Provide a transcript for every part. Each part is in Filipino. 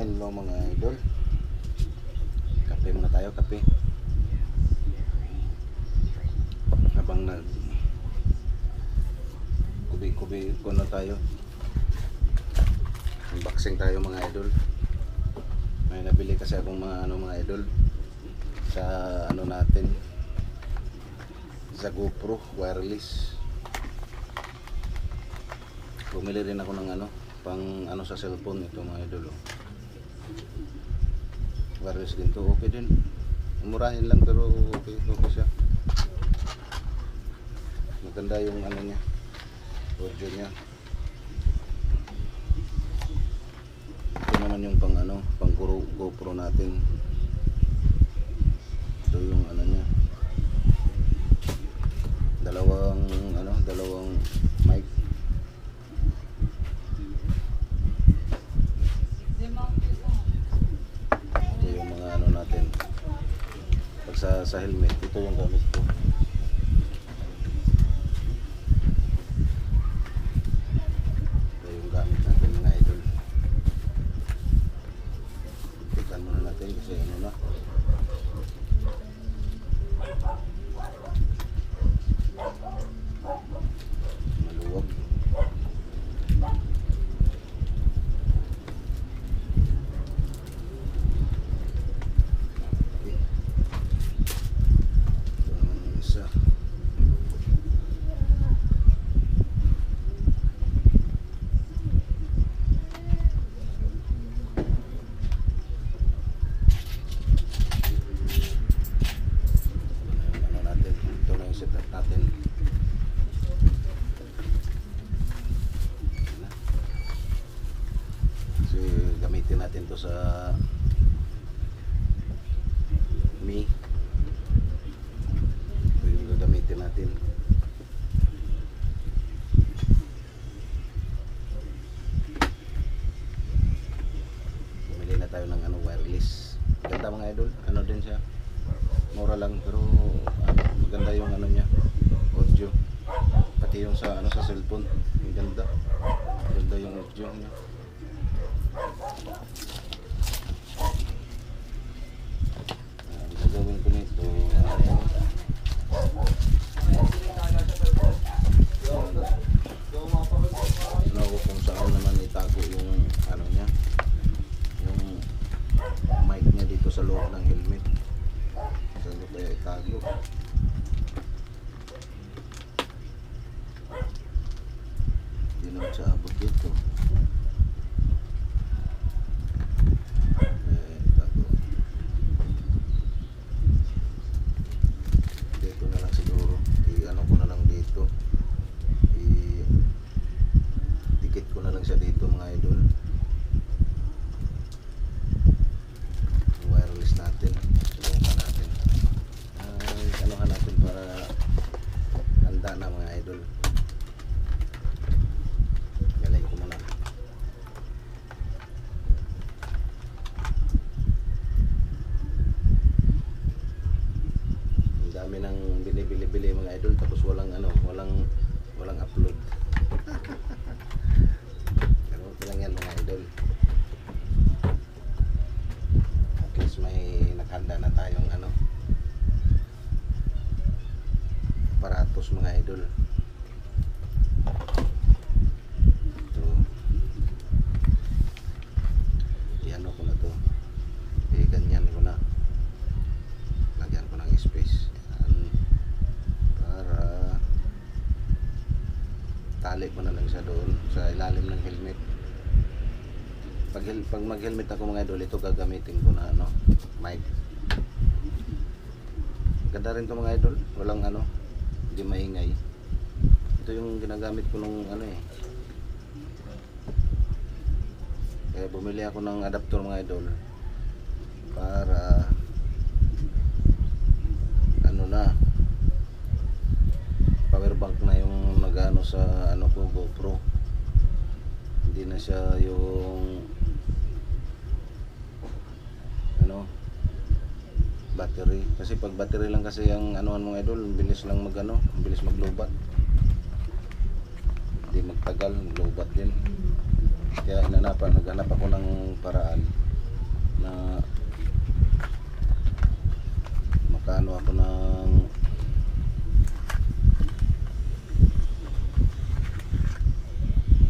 Hello mga idol. Kape muna tayo, kape. Habang nag kubi-kubi ko na tayo. Unboxing tayo mga idol. May nabili kasi akong mga idol sa natin. Sa GoPro wireless. Bumili rin ako ng pang sa cellphone ito mga idol. Wireless din to, okay din. Murahin lang pero okay siya. Maganda yung niya, audio niya. Ito naman yung pang GoPro natin. Ito yung niya. Dalawang mic. Ito yung mga natin. Pag sa helmet, ito yung gamit ko. Ito yung gamit natin mga idol. Tignan muna natin kasi na. Maluwag. Natin kasi gamitin natin to sa Mi. Ito yung gagamitin natin. Bumili na tayo ng wireless. Ganda mga idol, din siya, mura lang pero maganda yung niya, audio. Pati yung sa cellphone, ang ganda. Ganda yung audio niya. Ang gagawin ko nito kung saan naman itago yung niya, yung mic niya dito sa loob ng helmet. Saan ko kaya itago? Hindi naman sa abot dito. Itago. Dito na lang siguro. Ko na lang dito. Dikit ko na lang siya dito mga idol. Wireless natin. Subukan natin. Anuhan natin para handa na mga idol. Galing ko muna. Ang dami nang binibili mga idol tapos walang upload. Pero okay lang yan mga idol. At least may naghanda na tayong aparatos mga idol. Ito. Ko na to. Ganyan ko na. Lagyan ko ng space. Yan. Para tali ko na lang siya doon sa ilalim ng helmet. Pag mag-helmet ako mga idol, ito gagamitin ko na mic. Ganda rin to mga idol. Walang hindi maingay. Ito yung ginagamit ko nung kaya bumili ako ng adapter mga idol para power bank na yung nagano sa ko GoPro. Hindi na siya yung battery, kasi pag battery lang kasi ang mga idol, bilis lang bilis maglobat. Hindi magtagal, maglobat din. Kaya naghanap ako ng paraan makaano ako ng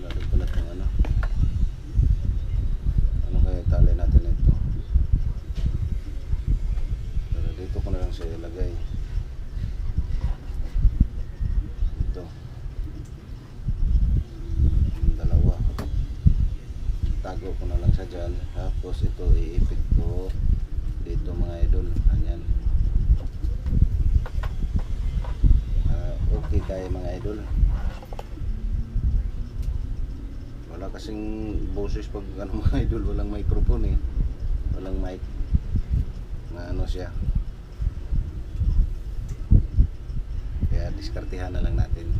lalagpalat ng ano kaya tali natin ito. Pero dito ko na lang siya ilagay. Ito. Yung dalawa. Tago ko na lang siya dyan. Tapos ito iipit ko dito mga idol. Ayan. Okay tayo mga idol. Wala kasing boses pag ano mga idol. Walang microphone eh. Walang mic. Na ano siya. Kaya diskartehan na lang natin.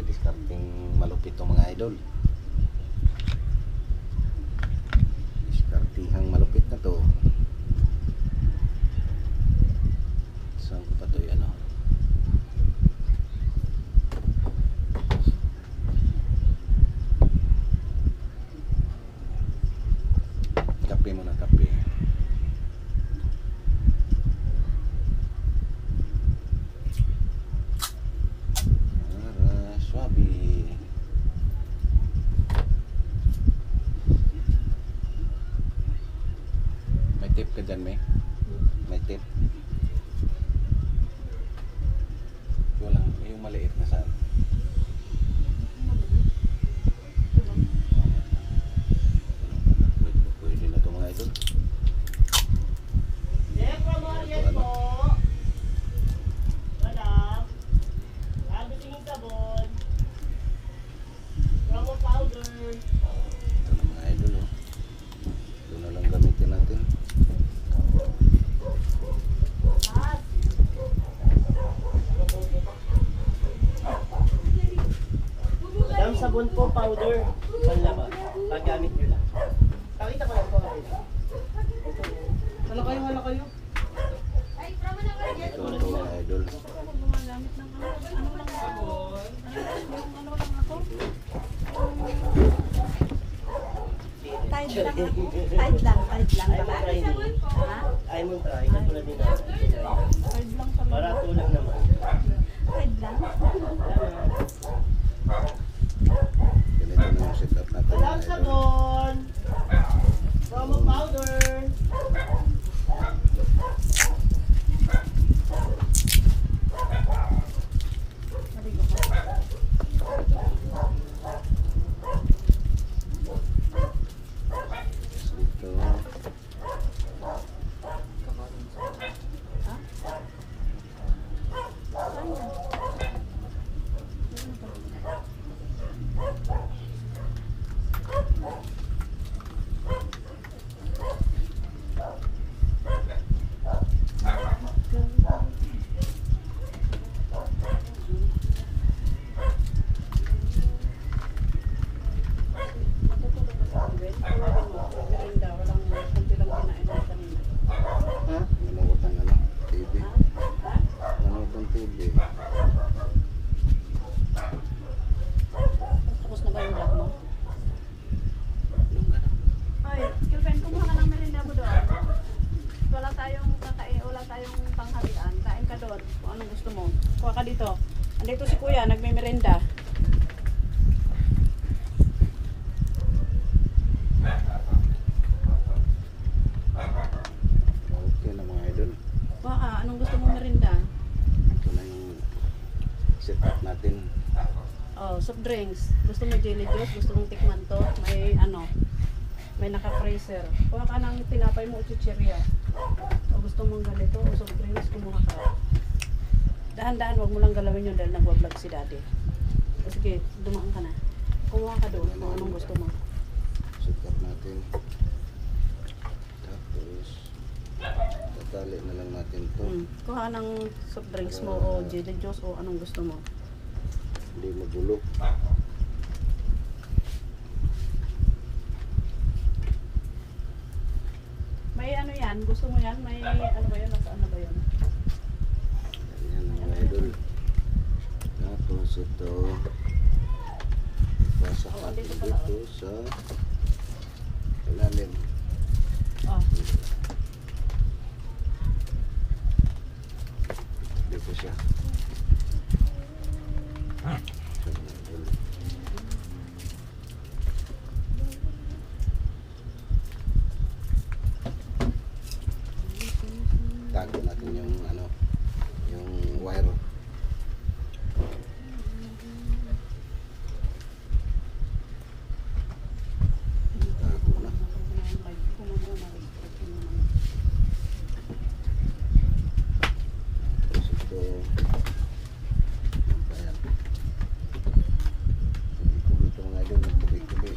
Diskarting malupit to mga idol. Diskartihang malupit na to. Saan ko pa to yan o? Kape muna, kape. Para swabe. May tip ka dyan, may? May tip. Walang, yung maliit na saan. Pwede na ito mga idol. Yes po. Madam. Bago tingin sabon. Promo powder. Ito na mga idol oh. Ito na lang gamitin natin. At Madam, sabon po, powder. Panlaba. Paggamit nyo lang. Pakita ko lang po. Wala kayo, wala kayo. Ito na mga idol. Gumagamit ng ano lang ako. Ano lang ako. Tide lang. Tide lang ba? Ha? Ay mo try. Katulad din natin. Tide lang pala. Para tulad naman. Tide lang. Ganito na yung setup natin mga Madam, idol. sabon. Promo powder. Maligo ko. Dito. Ha? Saan yan? Ha? Nanood ng ano? TV. Nanood ng TV. Tapos na ba yung vlog mo? Yung ano? Ay, girlfriend, kumuha ka ng merinda mo doon. Wala tayong kakain, wala tayong pangharian. Kain ka doon kung anong gusto mo. Kuha ka dito. Andito si kuya, nagme-merinda. Okay na mga idol. Kuha ka, anong gusto mong merinda? Ito na yung setup natin. Oh, soft drinks. Gusto mo jelly juice? Gusto mong tikman to? May ano, may naka-freezer. Kuha ka ng tinapay mo o chichirya. O gusto mong ganito o soft drinks, kumuha ka. Dahan-dahan, wag mo lang galawin yun dahil nagwa-vlog si daddy. O sige, dumaan ka na. Kumuha ka doon kung anong gusto mo. Setup natin. Tapos tatali na lang natin to. Kuha ka ng soft drinks mo o jelly juice o anong gusto mo. Hindi magulo. May ano yan? Gusto mo yan? May ano ba yun? Nasaan na ba yun? Ayan mga idol. Tapos ito pasakat andito pala, dito sa wala ilalim. Oh. Dito siya. So, mga idol. Tago natin yung ano, yung wire. Tago na. Tapos ito, ayan. Tuloy ito mga idol, tuloy-tuloy.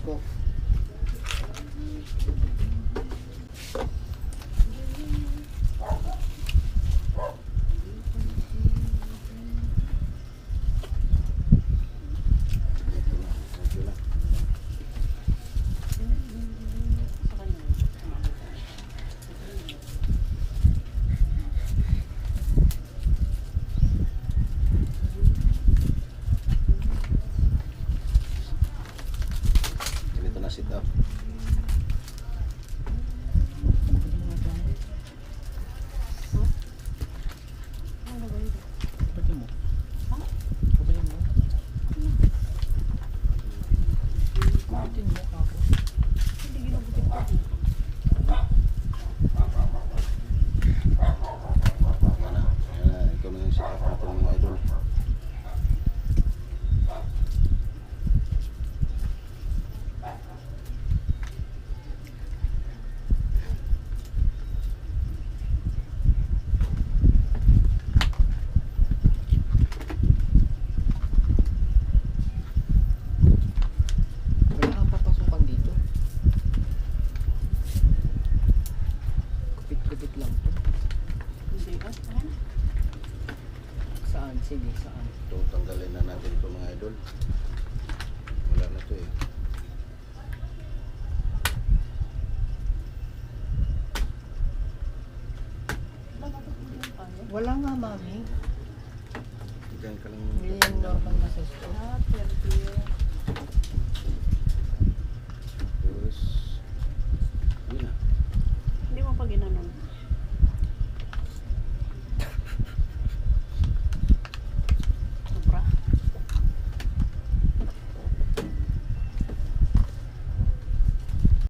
Ko. Ito na, ito na. Ganito na sit up. Pati mo. Pati mo. Pati mo ako. Yan na. Ayan, ito na yung sit up natin mga idol. Wala kang papasukan dito. Kupit-kupit lang to. Hindi ba? Ayan. Saan? Sige, saan? Ito, tanggalin na natin ito mga idol. Wala na ito eh. Wala nga, mami. Diyan ka lang. Hindi yan normal na sa store. Ah, 30.